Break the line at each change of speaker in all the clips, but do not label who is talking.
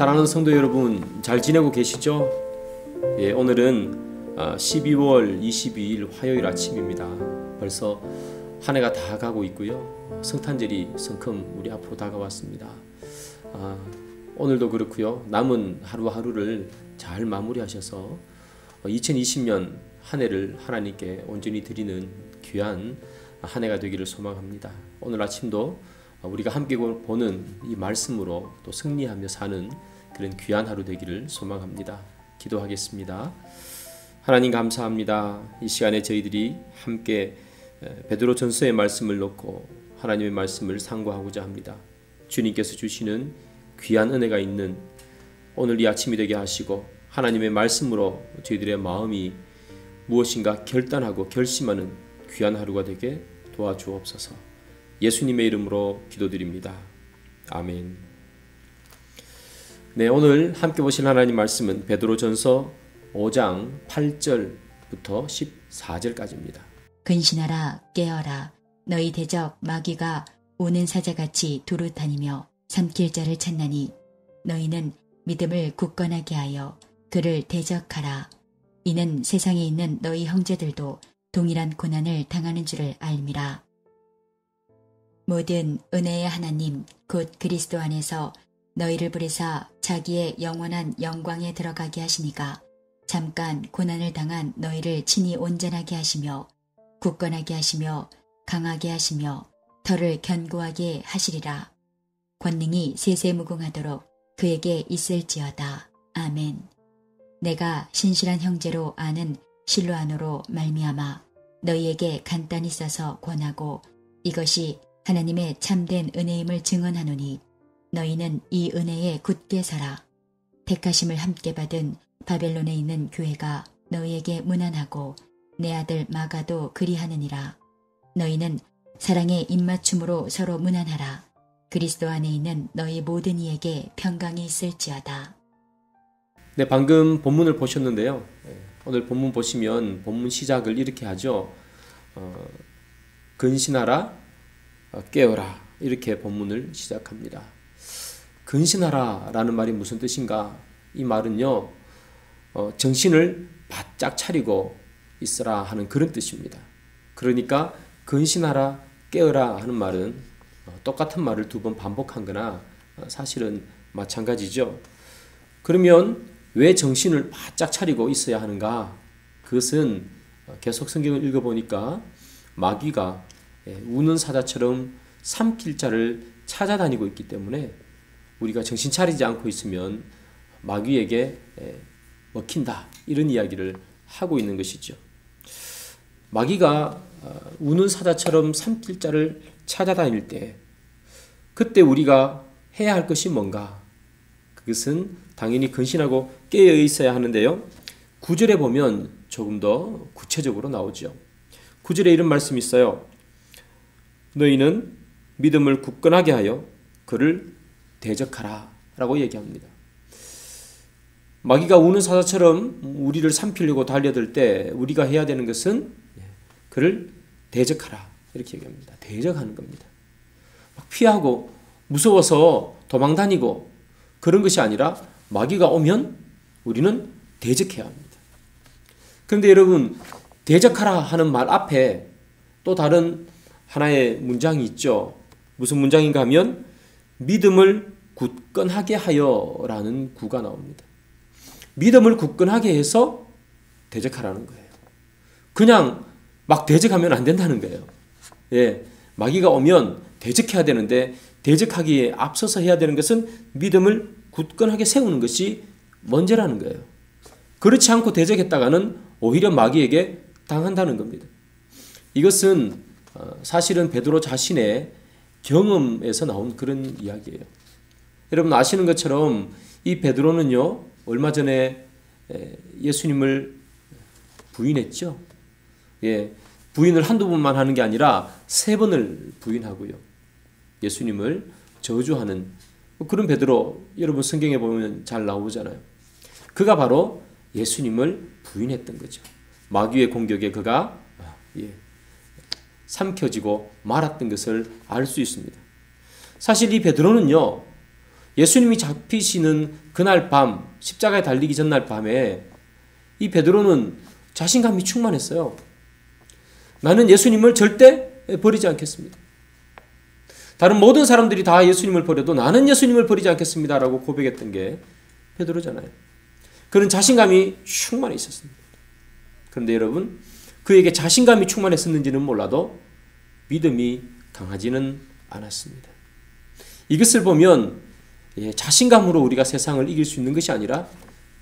사랑하는 성도 여러분, 잘 지내고 계시죠? 오늘은 12월 22일 화요일 아침입니다. 벌써 한 해가 다 가고 있고요. 성탄절이 성큼 우리 앞으로 다가왔습니다. 오늘도 그렇고요. 남은 하루하루를 잘 마무리하셔서 2020년 한 해를 하나님께 온전히 드리는 귀한 한 해가 되기를 소망합니다. 오늘 아침도 우리가 함께 보는 이 말씀으로 또 승리하며 사는 그런 귀한 하루 되기를 소망합니다. 기도하겠습니다. 하나님 감사합니다. 이 시간에 저희들이 함께 베드로 전서의 말씀을 놓고 하나님의 말씀을 상고하고자 합니다. 주님께서 주시는 귀한 은혜가 있는 오늘 이 아침이 되게 하시고 하나님의 말씀으로 저희들의 마음이 무엇인가 결단하고 결심하는 귀한 하루가 되게 도와주옵소서. 예수님의 이름으로 기도드립니다. 아멘. 네, 오늘 함께 보실 하나님 말씀은 베드로전서 5장 8절부터 14절까지입니다.
근신하라 깨어라 너희 대적 마귀가 우는 사자같이 두루 다니며 삼킬 자를 찾나니 너희는 믿음을 굳건하게 하여 그를 대적하라. 이는 세상에 있는 너희 형제들도 동일한 고난을 당하는 줄을 알미라. 모든 은혜의 하나님 곧 그리스도 안에서 너희를 부르사 자기의 영원한 영광에 들어가게 하시니가 잠깐 고난을 당한 너희를 친히 온전하게 하시며 굳건하게 하시며 강하게 하시며 털을 견고하게 하시리라. 권능이 세세무궁하도록 그에게 있을지어다. 아멘. 내가 신실한 형제로 아는 실로아노로 말미암아 너희에게 간단히 써서 권하고 이것이 하나님의 참된 은혜임을 증언하노니 너희는 이 은혜에 굳게 서라. 택하심을 함께 받은 바벨론에 있는 교회가 너희에게 문안하고 내 아들 마가도 그리하느니라. 너희는 사랑의 입맞춤으로 서로 문안하라. 그리스도 안에 있는 너희 모든 이에게 평강이 있을지어다.
네, 방금 본문을 보셨는데요. 오늘 본문 보시면 본문 시작을 이렇게 하죠. 근신하라 깨어라 이렇게 본문을 시작합니다. 근신하라 라는 말이 무슨 뜻인가? 이 말은요 정신을 바짝 차리고 있으라 하는 그런 뜻입니다. 그러니까 근신하라 깨어라 하는 말은 똑같은 말을 두 번 반복한 거나 사실은 마찬가지죠. 그러면 왜 정신을 바짝 차리고 있어야 하는가? 그것은 계속 성경을 읽어보니까 마귀가 우는 사자처럼 삼킬 자를 찾아다니고 있기 때문에 우리가 정신 차리지 않고 있으면 마귀에게 먹힌다 이런 이야기를 하고 있는 것이죠. 마귀가 우는 사자처럼 삼킬 자를 찾아다닐 때 그때 우리가 해야 할 것이 뭔가? 그것은 당연히 근신하고 깨어 있어야 하는데요. 9절에 보면 조금 더 구체적으로 나오죠. 9절에 이런 말씀이 있어요. 너희는 믿음을 굳건하게 하여 그를 대적하라 라고 얘기합니다. 마귀가 우는 사자처럼 우리를 삼키려고 달려들 때 우리가 해야 되는 것은 그를 대적하라 이렇게 얘기합니다. 대적하는 겁니다. 막 피하고 무서워서 도망다니고 그런 것이 아니라 마귀가 오면 우리는 대적해야 합니다. 그런데 여러분 대적하라 하는 말 앞에 또 다른 하나의 문장이 있죠. 무슨 문장인가 하면 믿음을 굳건하게 하여 라는 구가 나옵니다. 믿음을 굳건하게 해서 대적하라는 거예요. 그냥 막 대적하면 안 된다는 거예요. 마귀가 오면 대적해야 되는데 대적하기에 앞서서 해야 되는 것은 믿음을 굳건하게 세우는 것이 먼저라는 거예요. 그렇지 않고 대적했다가는 오히려 마귀에게 당한다는 겁니다. 이것은 사실은 베드로 자신의 경험에서 나온 그런 이야기예요. 여러분 아시는 것처럼 이 베드로는요 얼마 전에 예수님을 부인했죠. 부인을 한두 번만 하는 게 아니라 3번을 부인하고요. 예수님을 저주하는 그런 베드로 여러분 성경에 보면 잘 나오잖아요. 그가 바로 예수님을 부인했던 거죠. 마귀의 공격에 그가 삼켜지고 말았던 것을 알 수 있습니다. 사실 이 베드로는요 예수님이 잡히시는 그날 밤, 십자가에 달리기 전날 밤에 이 베드로는 자신감이 충만했어요. 나는 예수님을 절대 버리지 않겠습니다. 다른 모든 사람들이 다 예수님을 버려도 나는 예수님을 버리지 않겠습니다라고 고백했던 게 베드로잖아요. 그런 자신감이 충만해 있었습니다. 그런데 여러분, 그에게 자신감이 충만했었는지는 몰라도 믿음이 강하지는 않았습니다. 이것을 보면 자신감으로 우리가 세상을 이길 수 있는 것이 아니라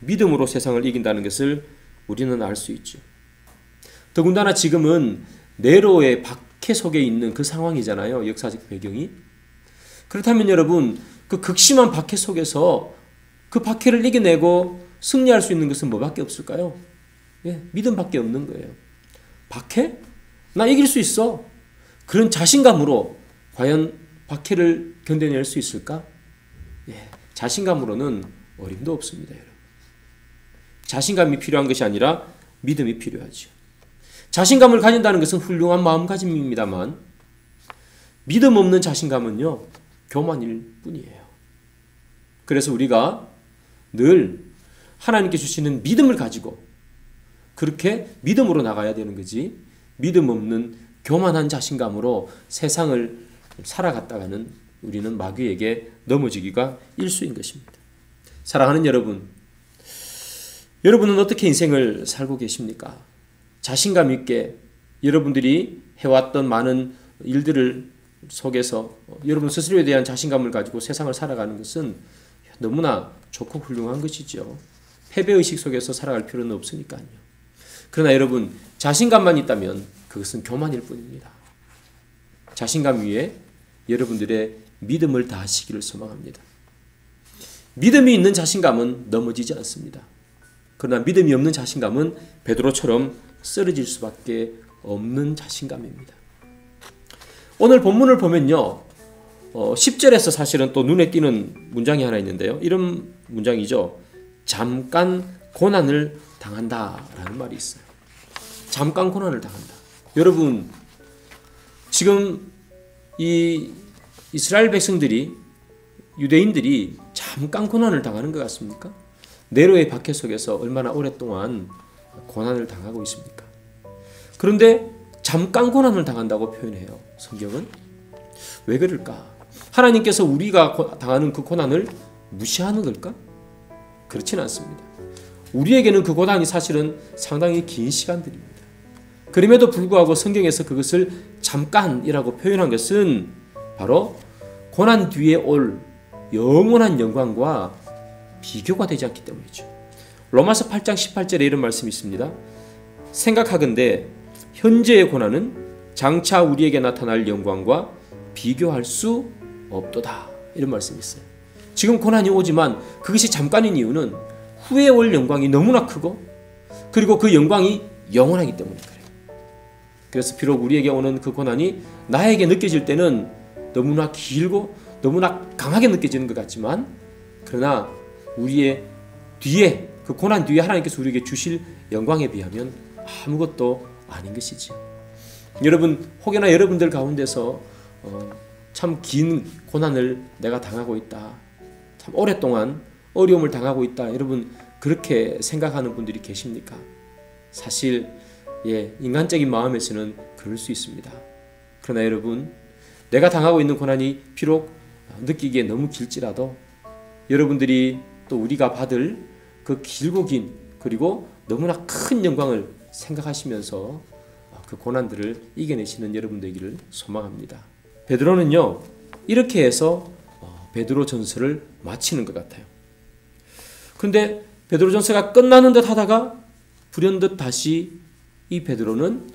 믿음으로 세상을 이긴다는 것을 우리는 알 수 있죠. 더군다나 지금은 네로의 박해 속에 있는 그 상황이잖아요. 역사적 배경이. 그렇다면 여러분, 그 극심한 박해 속에서 그 박해를 이겨내고 승리할 수 있는 것은 뭐밖에 없을까요? 믿음밖에 없는 거예요. 박해? 나 이길 수 있어. 그런 자신감으로 과연 박해를 견뎌낼 수 있을까? 자신감으로는 어림도 없습니다, 여러분. 자신감이 필요한 것이 아니라 믿음이 필요하죠. 자신감을 가진다는 것은 훌륭한 마음가짐입니다만 믿음 없는 자신감은요, 교만일 뿐이에요. 그래서 우리가 늘 하나님께 주시는 믿음을 가지고 그렇게 믿음으로 나가야 되는 거지, 믿음 없는 교만한 자신감으로 세상을 살아갔다가는 우리는 마귀에게 넘어지기가 일수인 것입니다. 사랑하는 여러분, 여러분은 어떻게 인생을 살고 계십니까? 자신감 있게 여러분들이 해왔던 많은 일들을 속에서 여러분 스스로에 대한 자신감을 가지고 세상을 살아가는 것은 너무나 좋고 훌륭한 것이죠. 패배의식 속에서 살아갈 필요는 없으니까요. 그러나 여러분, 자신감만 있다면 그것은 교만일 뿐입니다. 자신감 위에 여러분들의 믿음을 다하시기를 소망합니다. 믿음이 있는 자신감은 넘어지지 않습니다. 그러나 믿음이 없는 자신감은 베드로처럼 쓰러질 수밖에 없는 자신감입니다. 오늘 본문을 보면요, 10절에서 사실은 또 눈에 띄는 문장이 하나 있는데요. 이런 문장이죠. 잠깐 고난을 당한다라는 말이 있어요. 잠깐 고난을 당한다. 여러분, 지금 이 이스라엘 백성들이, 유대인들이 잠깐 고난을 당하는 것 같습니까? 네로의 박해 속에서 얼마나 오랫동안 고난을 당하고 있습니까? 그런데 잠깐 고난을 당한다고 표현해요, 성경은. 왜 그럴까? 하나님께서 우리가 당하는 그 고난을 무시하는 걸까? 그렇지는 않습니다. 우리에게는 그 고난이 사실은 상당히 긴 시간들입니다. 그럼에도 불구하고 성경에서 그것을 잠깐이라고 표현한 것은 바로 고난 뒤에 올 영원한 영광과 비교가 되지 않기 때문이죠. 로마서 8장 18절에 이런 말씀이 있습니다. 생각하건대 현재의 고난은 장차 우리에게 나타날 영광과 비교할 수 없도다. 이런 말씀이 있어요. 지금 고난이 오지만 그것이 잠깐인 이유는 후에 올 영광이 너무나 크고 그리고 그 영광이 영원하기 때문에 그래요. 그래서 비록 우리에게 오는 그 고난이 나에게 느껴질 때는 너무나 길고 너무나 강하게 느껴지는 것 같지만, 그러나 우리의 뒤에, 그 고난 뒤에 하나님께서 우리에게 주실 영광에 비하면 아무것도 아닌 것이지. 여러분, 혹여나 여러분들 가운데서 참 긴 고난을 내가 당하고 있다, 참 오랫동안 어려움을 당하고 있다, 여러분 그렇게 생각하는 분들이 계십니까? 사실 인간적인 마음에서는 그럴 수 있습니다. 그러나 여러분, 내가 당하고 있는 고난이 비록 느끼기에 너무 길지라도 여러분들이 또 우리가 받을 그 길고 긴 그리고 너무나 큰 영광을 생각하시면서 그 고난들을 이겨내시는 여러분 되기를 소망합니다. 베드로는요, 이렇게 해서 베드로 전서를 마치는 것 같아요. 그런데 베드로 전서가 끝나는 듯 하다가 불현듯 다시 이 베드로는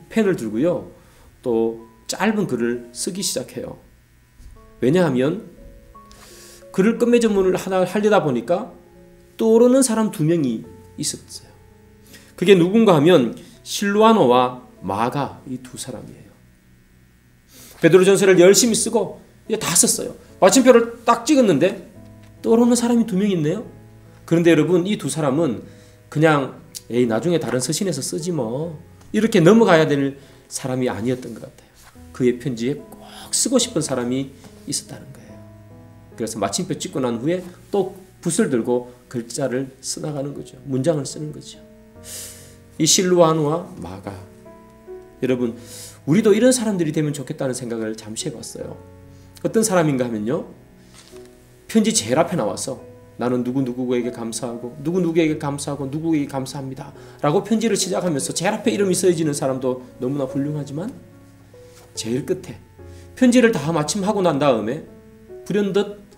펜을 들고요, 또 짧은 글을 쓰기 시작해요. 왜냐하면 글을 끝맺음문을 하나 하려다 보니까 떠오르는 사람 두 명이 있었어요. 그게 누군가 하면 실루아노와 마가, 이 두 사람이에요. 베드로전서를 열심히 쓰고 이제 다 썼어요. 마침표를 딱 찍었는데 떠오르는 사람이 두 명 있네요. 그런데 여러분, 이 두 사람은 그냥 나중에 다른 서신에서 쓰지 뭐 이렇게 넘어가야 될 사람이 아니었던 것 같아요. 그의 편지에 꼭 쓰고 싶은 사람이 있었다는 거예요. 그래서 마침표 찍고 난 후에 또 붓을 들고 글자를 써나가는 거죠. 문장을 쓰는 거죠. 이 실루아누와 마가, 여러분 우리도 이런 사람들이 되면 좋겠다는 생각을 잠시 해봤어요. 어떤 사람인가 하면요, 편지 제일 앞에 나와서 나는 누구누구에게 감사하고 누구누구에게 감사하고 누구에게 감사합니다 라고 편지를 시작하면서 제일 앞에 이름이 써지는 사람도 너무나 훌륭하지만, 제일 끝에 편지를 다 마침 하고 난 다음에 불현듯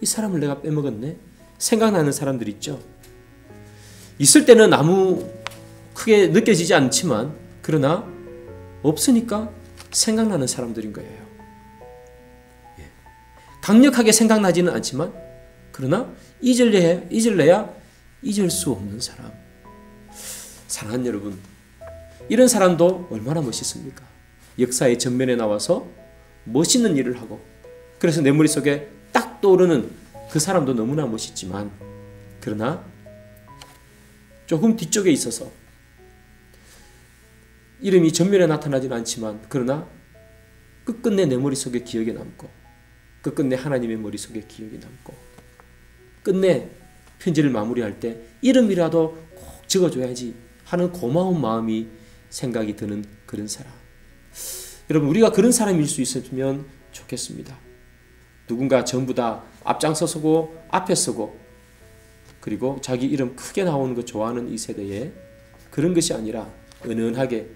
이 사람을 내가 빼먹었네 생각나는 사람들 있죠. 있을 때는 아무 크게 느껴지지 않지만 그러나 없으니까 생각나는 사람들인 거예요. 강력하게 생각나지는 않지만 그러나 잊을래야 잊을 수 없는 사람. 사랑하는 여러분, 이런 사람도 얼마나 멋있습니까? 역사의 전면에 나와서 멋있는 일을 하고, 그래서 내 머릿속에 딱 떠오르는 그 사람도 너무나 멋있지만, 그러나 조금 뒤쪽에 있어서 이름이 전면에 나타나지는 않지만 그러나 끝끝내 내 머릿속에 기억에 남고, 끝끝내 하나님의 머릿속에 기억에 남고, 끝내 편지를 마무리할 때 이름이라도 꼭 적어줘야지 하는 고마운 마음이 생각이 드는 그런 사람. 여러분, 우리가 그런 사람일 수 있었으면 좋겠습니다. 누군가 전부 다 앞장서서고 앞에 서고 그리고 자기 이름 크게 나오는 거 좋아하는 이 세대에 그런 것이 아니라 은은하게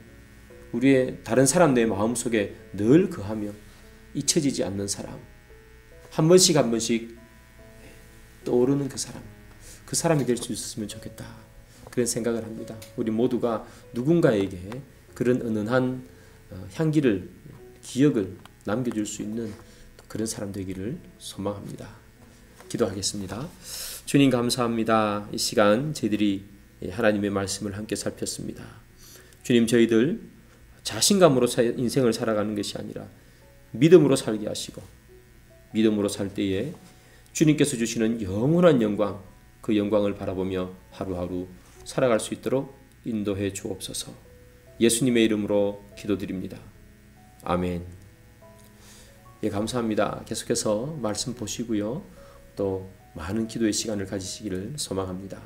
우리의 다른 사람들의 마음속에 늘 거하며 잊혀지지 않는 사람, 한 번씩 한 번씩 떠오르는 그 사람이 될 수 있었으면 좋겠다, 그런 생각을 합니다. 우리 모두가 누군가에게 그런 은은한 향기를, 기억을 남겨줄 수 있는 그런 사람 되기를 소망합니다. 기도하겠습니다. 주님 감사합니다. 이 시간 저희들이 하나님의 말씀을 함께 살폈습니다. 주님, 저희들 자신감으로 인생을 살아가는 것이 아니라 믿음으로 살게 하시고, 믿음으로 살 때에 주님께서 주시는 영원한 영광, 그 영광을 바라보며 하루하루 살아갈 수 있도록 인도해 주옵소서. 예수님의 이름으로 기도드립니다. 아멘. 예, 감사합니다. 계속해서 말씀 보시고요, 또 많은 기도의 시간을 가지시기를 소망합니다.